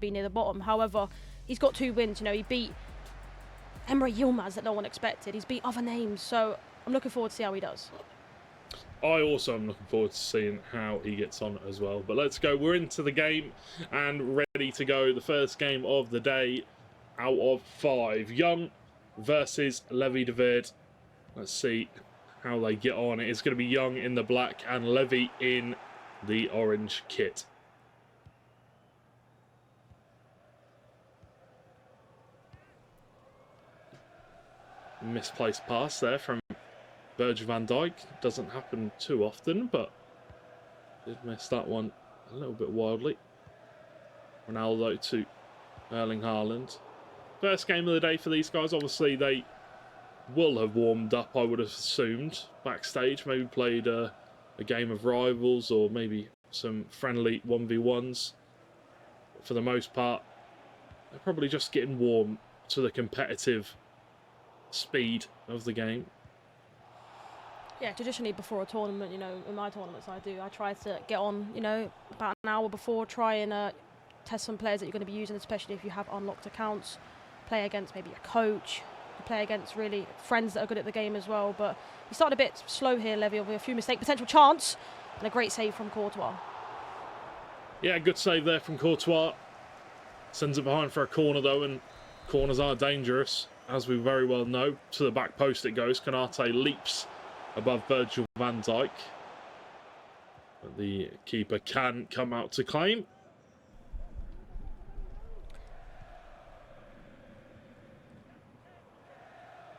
be near the bottom. However, he's got 2 wins. You know, he beat Emre Yilmaz that no one expected. He's beat other names, so I'm looking forward to see how he does. I also am looking forward to seeing how he gets on as well. But let's go. We're into the game and ready to go. The first game of the day out of 5. Young versus Levi de Weerd. Let's see how they get on. It's going to be Young in the black and Levi in the orange kit. Misplaced pass there from Virgil van Dijk. Doesn't happen too often, but did miss that one a little bit wildly. Ronaldo to Erling Haaland. First game of the day for these guys. Obviously, they will have warmed up, I would have assumed, backstage. Maybe played a game of rivals or maybe some friendly 1v1s. But for the most part, they're probably just getting warm to the competitive speed of the game. Yeah, traditionally before a tournament, you know, in my tournaments I try to get on, you know, about an hour before, try and test some players that you're going to be using, especially if you have unlocked accounts, play against maybe a coach, play against really friends that are good at the game as well. But he started a bit slow here, Levi, with a few mistakes, potential chance, and a great save from Courtois. Yeah, good save there from Courtois. Sends it behind for a corner though, and corners are dangerous, as we very well know. To the back post it goes. Konate leaps above Virgil van Dijk. But the keeper can come out to claim.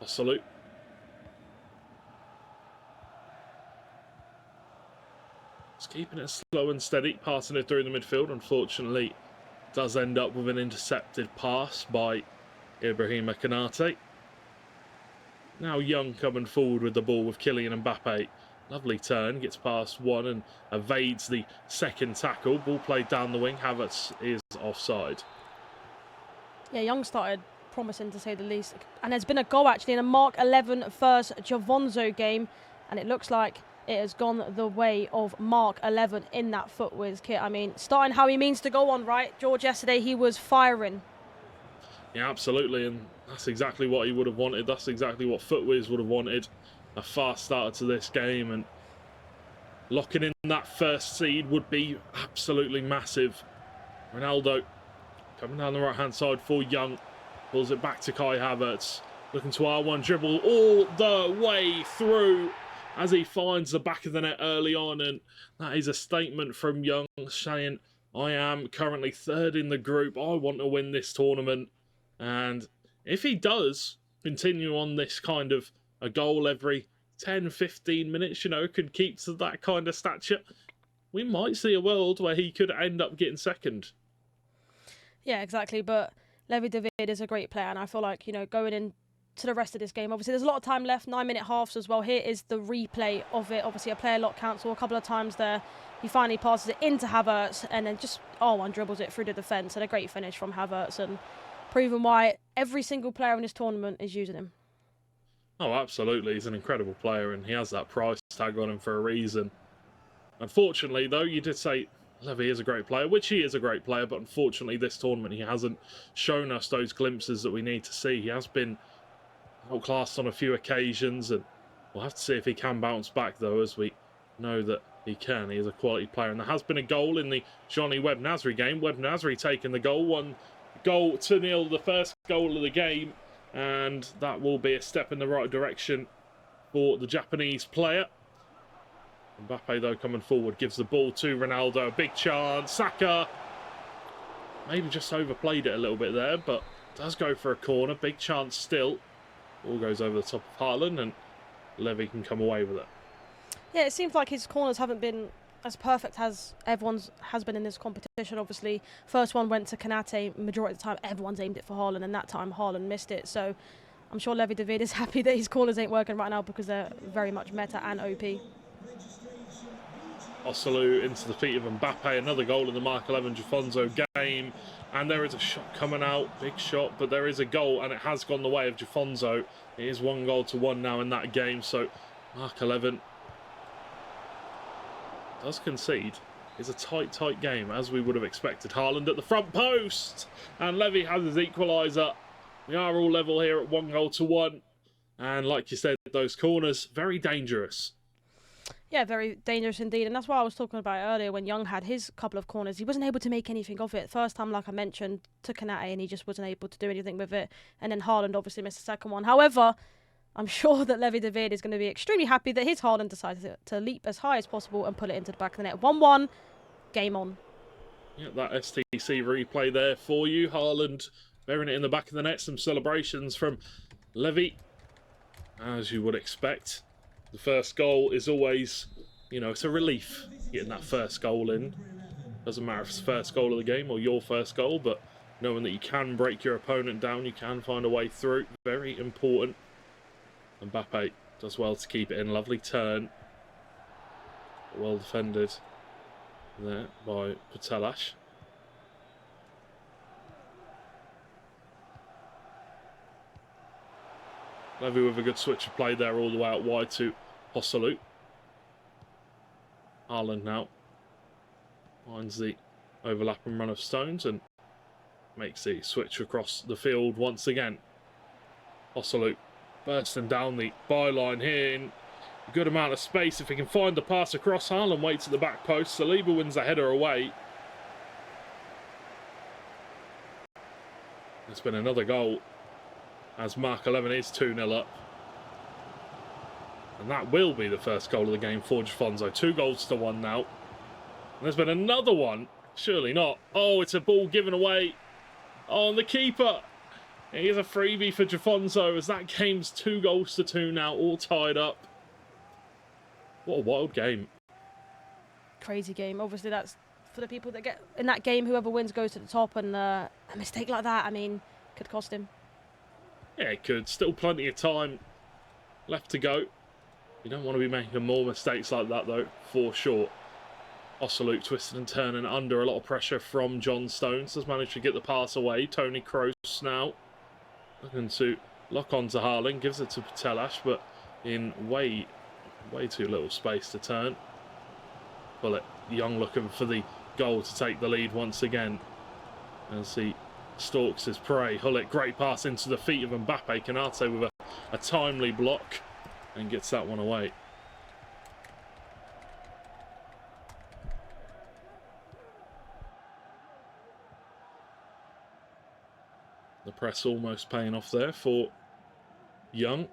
A salute. Just keeping it slow and steady, passing it through the midfield. Unfortunately, does end up with an intercepted pass by Ibrahima Konate. Now Young coming forward with the ball with Kylian Mbappe. Lovely turn, gets past one and evades the second tackle. Ball played down the wing. Havertz is offside. Yeah, Young started promising to say the least. And there's been a goal actually in a Mark 11 first Javonzo game. And it looks like it has gone the way of Mark 11 in that footwiz kit. I mean, starting how he means to go on, right? George, yesterday he was firing. Yeah, absolutely, and that's exactly what he would have wanted. That's exactly what Footwiz would have wanted. A fast starter to this game, and locking in that first seed would be absolutely massive. Ronaldo coming down the right-hand side for Young. Pulls it back to Kai Havertz. Looking to R1 dribble all the way through as he finds the back of the net early on, and that is a statement from Young saying, I am currently 3rd in the group. I want to win this tournament. And if he does continue on this kind of a goal every 10, 15 minutes, you know, could keep to that kind of stature, we might see a world where he could end up getting 2nd. Yeah, exactly. But Levi de Weerd is a great player. And I feel like, you know, going into the rest of this game, obviously there's a lot of time left, 9-minute halves as well. Here is the replay of it. Obviously a player lock cancel a couple of times there. He finally passes it into Havertz and then just R1 dribbles it through the defence. And a great finish from Havertz, and proving why every single player in this tournament is using him. Oh, absolutely. He's an incredible player, and he has that price tag on him for a reason. Unfortunately, though, you did say Levi is a great player, which he is a great player, but unfortunately this tournament he hasn't shown us those glimpses that we need to see. He has been outclassed on a few occasions, and we'll have to see if he can bounce back, though, as we know that he can. He is a quality player, and there has been a goal in the Johnny Webb Nasri game. Webb Nasri taking the goal, 1-0, the first goal of the game, and that will be a step in the right direction for the Japanese player. Mbappe, though, coming forward, gives the ball to Ronaldo. A big chance. Saka maybe just overplayed it a little bit there, but does go for a corner. Big chance still. Ball goes over the top of Haaland, and Levi can come away with it. Yeah, it seems like his corners haven't been as perfect as everyone's has been in this competition. Obviously, first one went to Konate. Majority of the time, everyone's aimed it for Haaland, and that time Haaland missed it. So I'm sure Levi de Weerd is happy that his corners ain't working right now because they're very much meta and OP. Osalu into the feet of Mbappe. Another goal in the Mark 11 Jafonzo game. And there is a shot coming out. Big shot, but there is a goal, and it has gone the way of Jafonzo. It is 1-1 now in that game. So Mark 11 does concede. is a tight game, as we would have expected. Haaland at the front post, and Levi has his equaliser. We are all level here at 1-1. And like you said, those corners, very dangerous. Yeah, very dangerous indeed. And that's what I was talking about earlier when Young had his couple of corners. He wasn't able to make anything of it. First time, like I mentioned, took an and he just wasn't able to do anything with it. And then Haaland obviously missed the second one. However, I'm sure that Levi de Weerd is going to be extremely happy that his Haaland decided to leap as high as possible and put it into the back of the net. 1-1, game on. Yeah, that STC replay there for you. Haaland burying it in the back of the net. Some celebrations from Levi, as you would expect. The first goal is always, you know, it's a relief getting that first goal in. Doesn't matter if it's the first goal of the game or your first goal, but knowing that you can break your opponent down, you can find a way through, very important. Mbappe does well to keep it in. Lovely turn. Well defended there by Patelas. Levi with a good switch of play there all the way out wide to Hosselu. Haaland now finds the overlapping run of Stones and makes the switch across the field once again. Hosselu bursting down the byline here in a good amount of space. If he can find the pass across, Haaland waits at the back post. Saliba wins the header away. There's been another goal as Mark 11 is 2-0 up. And that will be the first goal of the game for Jafonso. 2-1 now. And there's been another one. Surely not. Oh, it's a ball given away. Oh, and the keeper. Here's a freebie for Jafonso as that game's 2-2 now, all tied up. What a wild game. Crazy game. Obviously, that's for the people that get in that game. Whoever wins goes to the top, and a mistake like that, I mean, could cost him. Yeah, it could. Still plenty of time left to go. You don't want to be making more mistakes like that, though, for sure. Hosselu twisting and turning under a lot of pressure from John Stones. Has managed to get the pass away. Tony Kroos now looking to lock on to Haaland. Gives it to Patelas, but in way too little space to turn. Bullet Young looking for the goal to take the lead once again as he stalks his prey. Hullet, great pass into the feet of Mbappe. Canate with a timely block and gets that one away. The press almost paying off there for Young.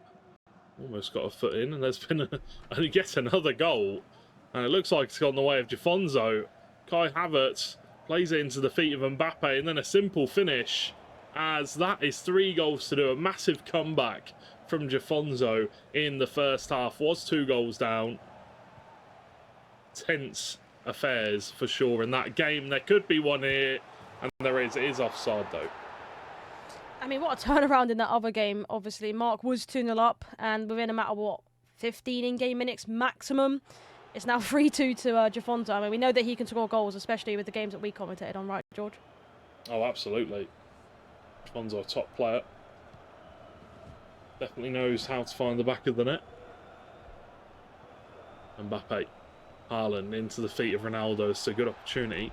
Almost got a foot in, and there's been and he gets another goal. And it looks like it's gone the way of Jafonso. Kai Havertz plays it into the feet of Mbappe, and then a simple finish, as that is 3 goals to do. A massive comeback from Jafonso in the first half. Was 2 goals down. Tense affairs for sure in that game. There could be one here, and there is. It is offside though. I mean, what a turnaround in that other game. Obviously, Mark was 2-0 up, and within a matter of, what, 15 in-game minutes maximum, it's now 3-2 to Jafonso. I mean, we know that he can score goals, especially with the games that we commentated on, right, George? Oh, absolutely. Jafonso, a top player. Definitely knows how to find the back of the net. Mbappe, Haaland into the feet of Ronaldo. It's a good opportunity.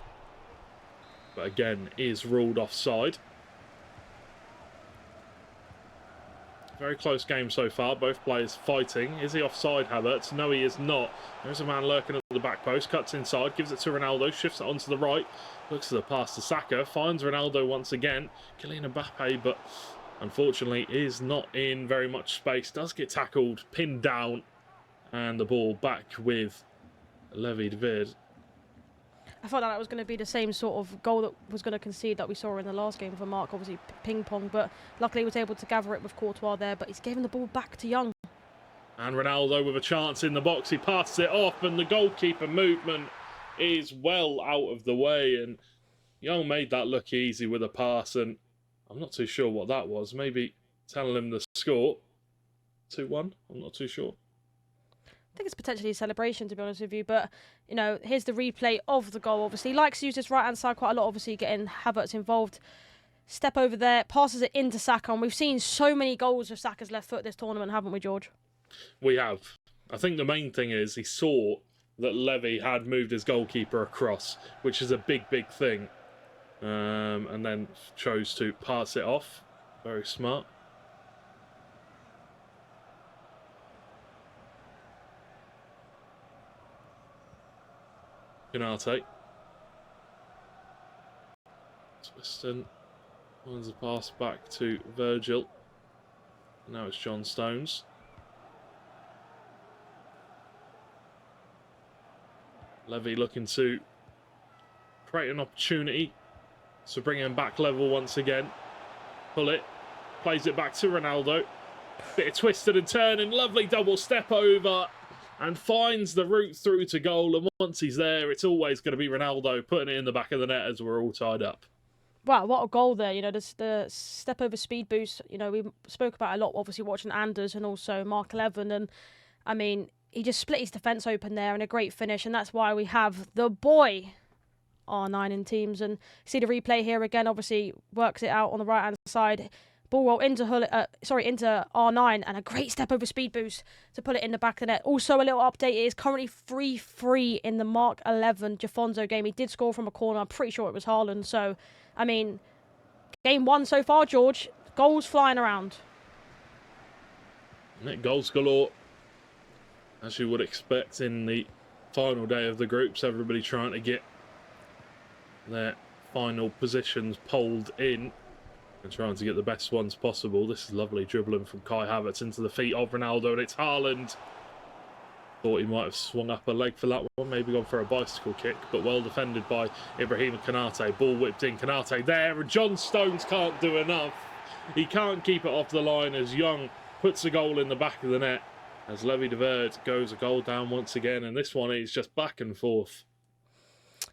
But again, is ruled offside. Very close game so far. Both players fighting. Is he offside, Havertz? No, he is not. There's a man lurking at the back post. Cuts inside. Gives it to Ronaldo. Shifts it onto the right. Looks at the pass to Saka. Finds Ronaldo once again. Kylian Mbappe, but unfortunately is not in very much space. Does get tackled. Pinned down. And the ball back with Levi de Weerd. I thought that was going to be the same sort of goal that was going to concede that we saw in the last game for Mark, obviously ping-pong, but luckily he was able to gather it with Courtois there, but he's giving the ball back to Young. And Ronaldo with a chance in the box. He passes it off, and the goalkeeper movement is well out of the way, and Young made that look easy with a pass, and I'm not too sure what that was. Maybe telling him the score. 2-1? I'm not too sure. I think it's potentially a celebration, to be honest with you. But, you know, here's the replay of the goal, obviously. He likes to use this right-hand side quite a lot, obviously, getting Havertz involved. Step over there, passes it into Saka. And we've seen so many goals with Saka's left foot this tournament, haven't we, George? We have. I think the main thing is he saw that Levi had moved his goalkeeper across, which is a big, big thing. And then chose to pass it off. Very smart. Canate. Twiston wins the pass back to Virgil. Now it's John Stones. Levi looking to create an opportunity to bring him back level once again. Pull it. Plays it back to Ronaldo. Bit of twisted and turning. Lovely double step over. And finds the route through to goal. And once he's there, it's always going to be Ronaldo putting it in the back of the net as we're all tied up. Wow, what a goal there. You know, the step over speed boost, you know, we spoke about a lot, obviously, watching Anders and also Mark 11. And, I mean, he just split his defence open there and a great finish. And that's why we have the boy R9 in teams. And see the replay here again, obviously, works it out on the right-hand side. Ball roll into into R9 and a great step over speed boost to put it in the back of the net. Also, a little update, it is currently 3-3 in the Mark 11 Jafonzo game. He did score from a corner. I'm pretty sure it was Haaland. So, I mean, game one so far, George. Goals flying around. Goals galore, as you would expect in the final day of the groups. Everybody trying to get their final positions polled in and trying to get the best ones possible. This is lovely dribbling from Kai Havertz into the feet of Ronaldo, and it's Haaland. Thought he might have swung up a leg for that one, maybe gone for a bicycle kick, but well defended by Ibrahim Konate. Ball whipped in, Konate there, and John Stones can't do enough. He can't keep it off the line as Young puts a goal in the back of the net, as Levi de Weerd goes a goal down once again, and this one is just back and forth.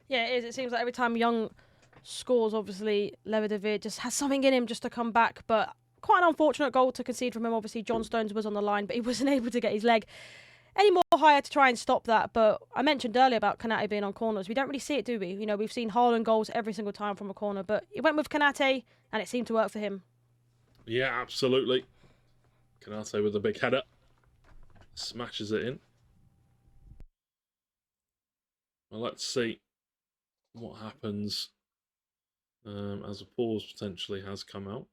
Yeah, it is. It seems like every time Young scores, obviously, Levi de Weerd just has something in him just to come back, but quite an unfortunate goal to concede from him. Obviously, John Stones was on the line, but he wasn't able to get his leg any more higher to try and stop that. But I mentioned earlier about Konate being on corners. We don't really see it, do we? You know, we've seen Haaland goals every single time from a corner, but he went with Konate, and it seemed to work for him. Yeah, absolutely. Konate with a big header. Smashes it in. Well, let's see what happens as a pause potentially has come out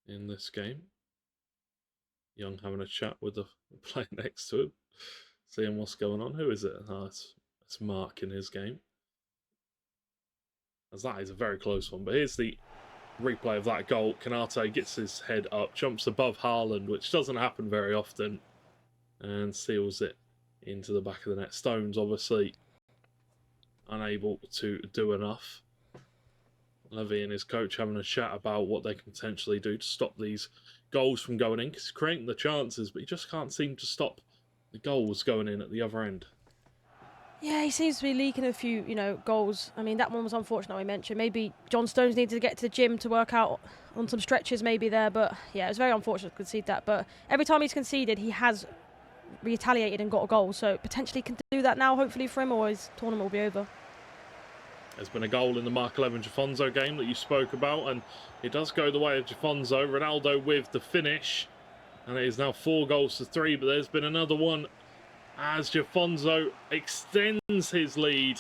in this game. Young having a chat with the player next to him, seeing what's going on. Who is it? Oh, it's Mark in his game. As that is a very close one. But here's the replay of that goal. Konate gets his head up, jumps above Haaland, which doesn't happen very often, and seals it into the back of the net. Stones obviously unable to do enough. Levi and his coach having a chat about what they can potentially do to stop these goals from going in, because he's creating the chances, but he just can't seem to stop the goals going in at the other end. Yeah, he seems to be leaking a few, goals. I mean, that one was unfortunate, I mentioned. Maybe John Stones needed to get to the gym to work out on some stretches maybe there, but yeah, it was very unfortunate to concede that. But every time he's conceded, he has retaliated and got a goal, so potentially can do that now, hopefully, for him, or his tournament will be over. There's been a goal in the Mark 11 Jafonzo game that you spoke about, and it does go the way of Jafonzo. Ronaldo with the finish, and it is now 4-3, but there's been another one as Jafonzo extends his lead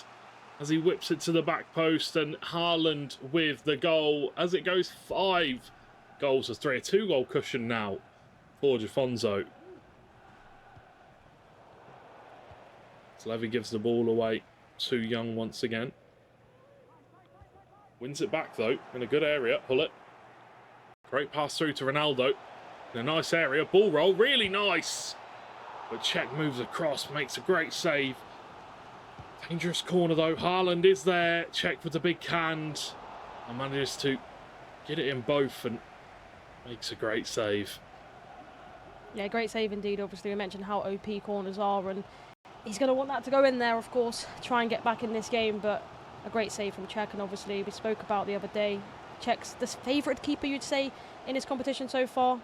as he whips it to the back post, and Haaland with the goal as it goes 5-3. A 2-goal cushion now for Jafonzo. So Levi gives the ball away to Young once again. Wins it back, though, in a good area. Pull it. Great pass through to Ronaldo. In a nice area. Ball roll. Really nice. But Cech moves across. Makes a great save. Dangerous corner, though. Haaland is there. Cech with the big hand. And manages to get it in both and makes a great save. Yeah, great save indeed. Obviously, we mentioned how OP corners are, and he's going to want that to go in there, of course, try and get back in this game, but a great save from Cech, and obviously we spoke about the other day, Cech's the favourite keeper, you'd say, in his competition so far.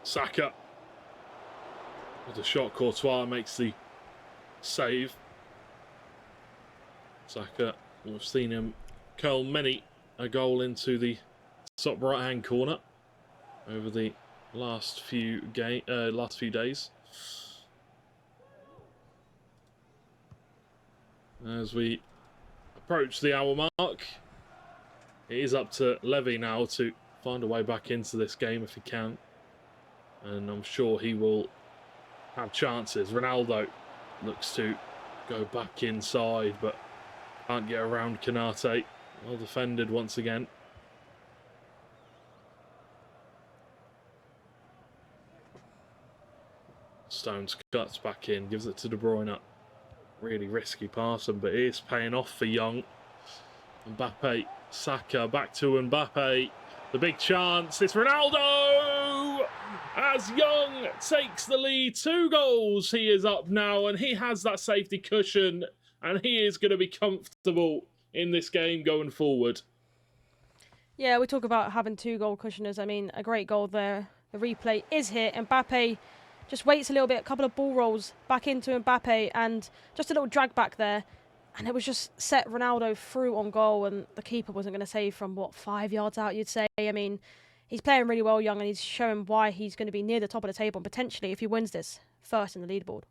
Saka with the shot. Courtois makes the save. Saka, we've seen him curl many a goal into the top right-hand corner over the last few days. As we approach the hour mark, it is up to Levi now to find a way back into this game if he can. And I'm sure he will have chances. Ronaldo looks to go back inside, but can't get around Kanate. Well defended once again. Stones cuts back in, gives it to De Bruyne. Really risky passing, but it is paying off for Young. Mbappe, Saka, back to Mbappe. The big chance, it's Ronaldo! As Young takes the lead, 2 goals, he is up now, and he has that safety cushion, and he is going to be comfortable in this game going forward. Yeah, we talk about having 2 goal cushioners. I mean, a great goal there. The replay is here. Mbappe just waits a little bit, a couple of ball rolls back into Mbappe, and just a little drag back there. And it was just set Ronaldo through on goal, and the keeper wasn't going to save from, what, 5 yards out, you'd say. I mean, he's playing really well, Young, and he's showing why he's going to be near the top of the table, and potentially, if he wins this, first in the leaderboard.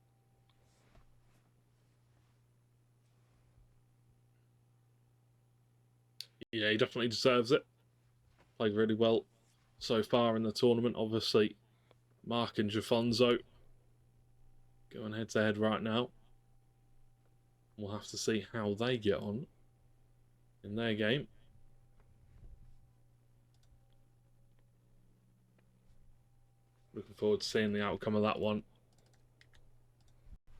Yeah, he definitely deserves it. Played really well so far in the tournament. Obviously, Mark and Jafonso going head-to-head right now. We'll have to see how they get on in their game. Looking forward to seeing the outcome of that one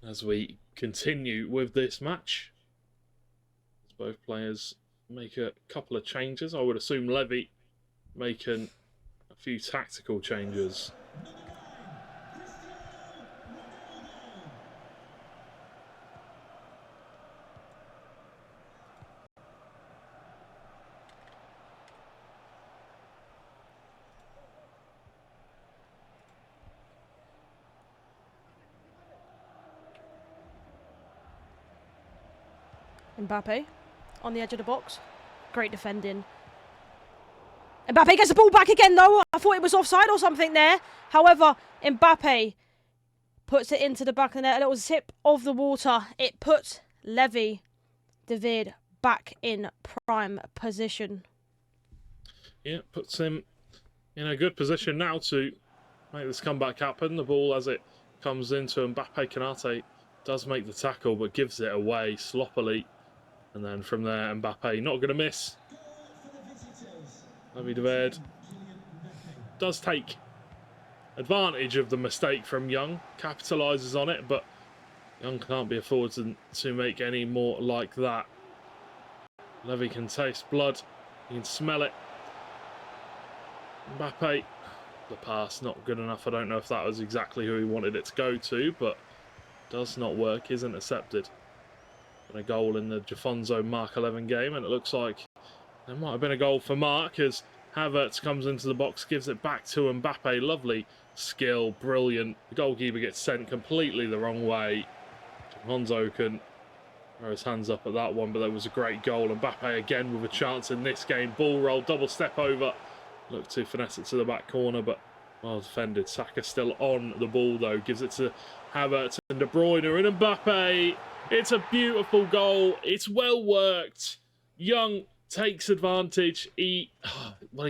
as we continue with this match. As both players make a couple of changes. I would assume Levi making a few tactical changes. Mbappe on the edge of the box. Great defending. Mbappe gets the ball back again, though. I thought it was offside or something there. However, Mbappe puts it into the back of the net. A little zip of the water. It puts Levi de Weerd back in prime position. Yeah, puts him in a good position now to make this comeback happen. The ball, as it comes into Mbappe, Kanate does make the tackle, but gives it away sloppily. And then from there, Mbappe not going to miss. Levi de Weerd does take advantage of the mistake from Young, capitalises on it, but Young can't be afforded to make any more like that. Levi can taste blood, he can smell it. Mbappe, the pass not good enough. I don't know if that was exactly who he wanted it to go to, but does not work, is intercepted. And a goal in the Jafonso Mark 11 game, and it looks like there might have been a goal for Mark as Havertz comes into the box, gives it back to Mbappe. Lovely skill, brilliant. The goalkeeper gets sent completely the wrong way. Jafonso can throw his hands up at that one, but that was a great goal. Mbappe again with a chance in this game. Ball roll, double step over. Look to finesse it to the back corner, but well defended. Saka still on the ball though. Gives it to Havertz and De Bruyne and Mbappe. It's a beautiful goal. It's well worked. Young takes advantage. He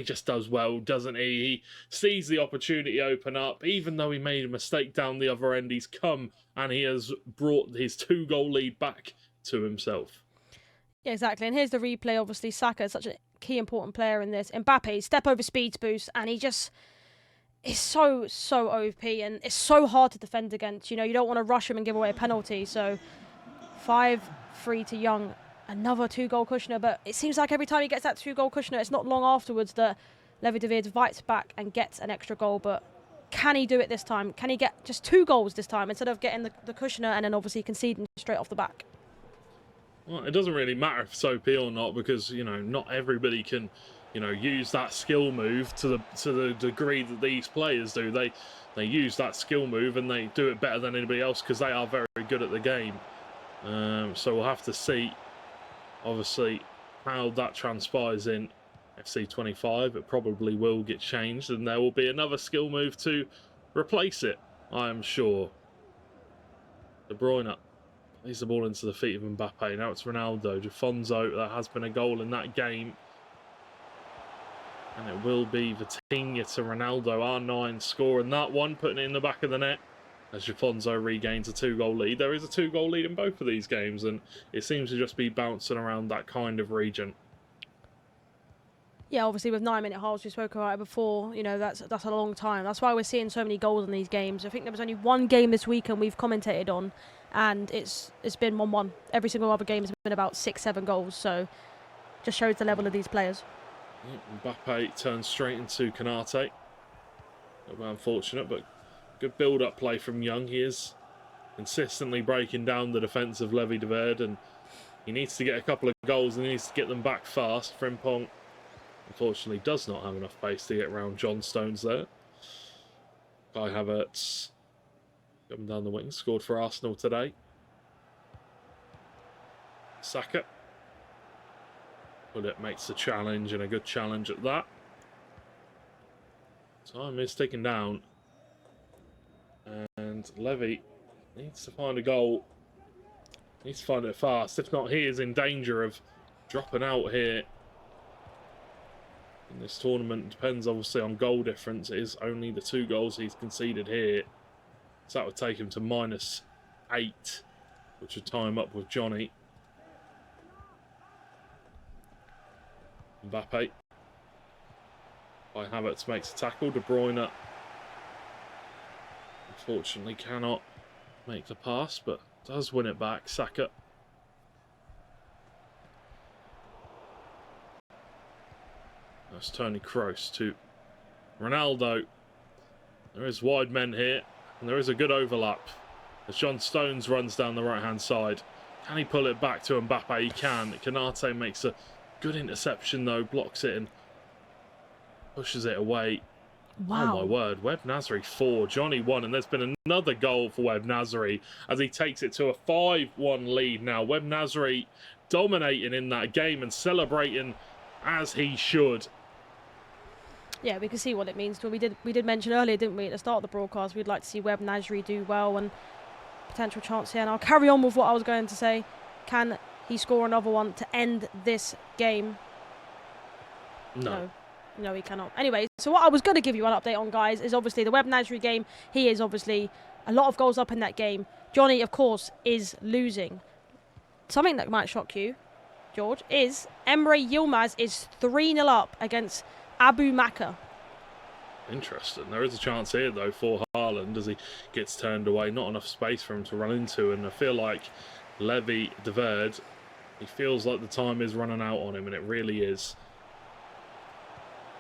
just does well, doesn't he? He sees the opportunity open up. Even though he made a mistake down the other end, he's come and he has brought his 2-goal lead back to himself. Yeah, exactly. And here's the replay. Obviously, Saka is such a key important player in this. Mbappe, step over speed boost, and he just is so OP, and it's so hard to defend against. You know, you don't want to rush him and give away a penalty. So 5-3 to Young. Another 2-goal cushioner, but it seems like every time he gets that 2-goal cushioner, it's not long afterwards that Levi de Weerd fights back and gets an extra goal. But can he do it this time? Can he get just 2 goals this time instead of getting the cushioner and then obviously conceding straight off the back? Well, it doesn't really matter if it's OP or not, because, you know, not everybody can, you know, use that skill move to the degree that these players do. They use that skill move and they do it better than anybody else because they are very good at the game. So we'll have to see, obviously, how that transpires in FC 25. It probably will get changed and there will be another skill move to replace it, I am sure. De Bruyne Leads the ball into the feet of Mbappe. Now it's Ronaldo. Jafonso, there has been a goal in that game. And it will be Vitinha to Ronaldo, R9 scoring that one, putting it in the back of the net as Jafonso regains a 2-goal lead. There is a 2-goal lead in both of these games, and it seems to just be bouncing around that kind of region. Yeah, obviously with 9-minute halves, we spoke about it before, you know, that's a long time. That's why we're seeing so many goals in these games. I think there was only one game this weekend we've commentated on, and it's been 1-1. Every single other game has been about 6-7 goals, so just shows the level of these players. Mbappe turns straight into Konate. A bit unfortunate, but good build-up play from Young. He is consistently breaking down the defence of Levi de Weerd, and he needs to get a couple of goals and he needs to get them back fast. Frimpong, unfortunately, does not have enough pace to get around John Stones there. Kai Havertz coming down the wing, scored for Arsenal today. Saka. But it makes the challenge, and a good challenge at that. Time is ticking down. And Levi needs to find a goal. Needs to find it fast. If not, he is in danger of dropping out here in this tournament. Depends obviously on goal difference. It is only the 2 goals he's conceded here. So that would take him to -8, which would tie him up with Johnny. Mbappe. By Havertz makes a tackle. De Bruyne unfortunately cannot make the pass, but does win it back. Saka. That's Toni Kroos to Ronaldo. There is wide men here, and there is a good overlap as John Stones runs down the right-hand side. Can he pull it back to Mbappe? He can. Konate makes a good interception though, blocks it and pushes it away. Wow. Oh my word, Webb Nasri 4, Johnny 1, and there's been another goal for Webb Nasri as he takes it to a 5-1 lead now. Webb Nasri dominating in that game and celebrating as he should. Yeah, we can see what it means to him. We did mention earlier, didn't we, at the start of the broadcast, we'd like to see Webb Nasri do well, and potential chance here. And I'll carry on with what I was going to say. Can he score another one to end this game? No, he cannot. Anyway, so what I was going to give you an update on, guys, is obviously the Webb Nasri game. He is obviously a lot of goals up in that game. Johnny, of course, is losing. Something that might shock you, George, is Emre Yilmaz is 3-0 up against Abu Maka. Interesting. There is a chance here, though, for Haaland as he gets turned away. Not enough space for him to run into, and I feel like Levi de Weerd, he feels like the time is running out on him, and it really is.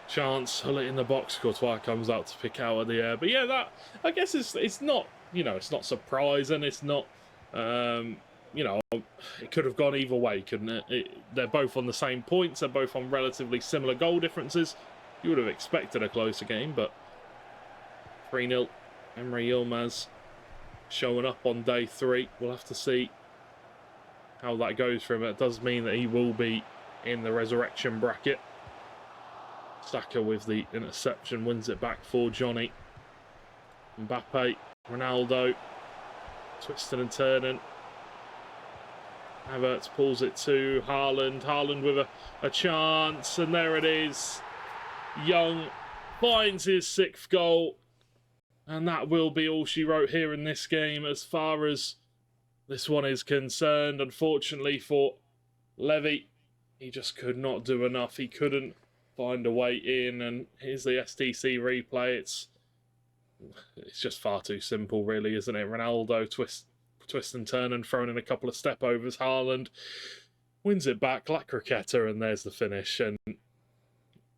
Chance, Hullet in the box, Courtois comes out to pick out of the air. But yeah, that, I guess it's not, you know, it's not surprising. It's not, you know, it could have gone either way, couldn't it? They're both on the same points. They're both on relatively similar goal differences. You would have expected a closer game, but 3-0. Emre Yilmaz showing up on day 3. We'll have to see how that goes for him. It does mean that he will be in the resurrection bracket. Saka with the interception wins it back for Johnny. Mbappe, Ronaldo, twisting and turning. Havertz pulls it to Haaland. Haaland with a chance, and there it is. Young finds his 6th goal, and that will be all she wrote here in this game as far as this one is concerned. Unfortunately for Levi, he just could not do enough. He couldn't find a way in, and here's the STC replay. It's just far too simple, really, isn't it? Ronaldo twist and turn and throwing in a couple of step overs. Haaland wins it back like cricketer, and there's the finish. And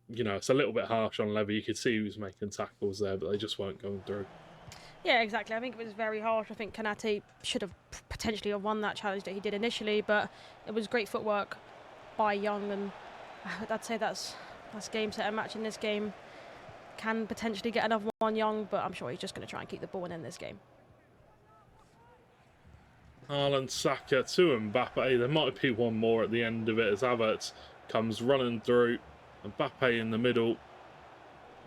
you know, it's a little bit harsh on Levi. You could see he was making tackles there, but they just weren't going through. Yeah, exactly. I think it was very harsh. I think Konate should have potentially have won that challenge that he did initially, but it was great footwork by Young, and I'd say that's game, set, and match in this game. Can potentially get another one, Young, but I'm sure he's just going to try and keep the ball and end this game. Haaland, Saka to Mbappe. There might be one more at the end of it as Havertz comes running through. Mbappe in the middle.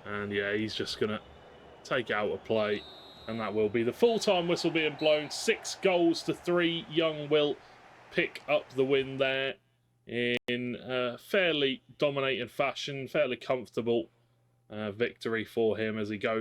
And yeah, he's just going to take out a play. And that will be the full-time whistle being blown. 6 goals to 3. Young will pick up the win there in fairly dominating fashion, fairly comfortable victory for him as he goes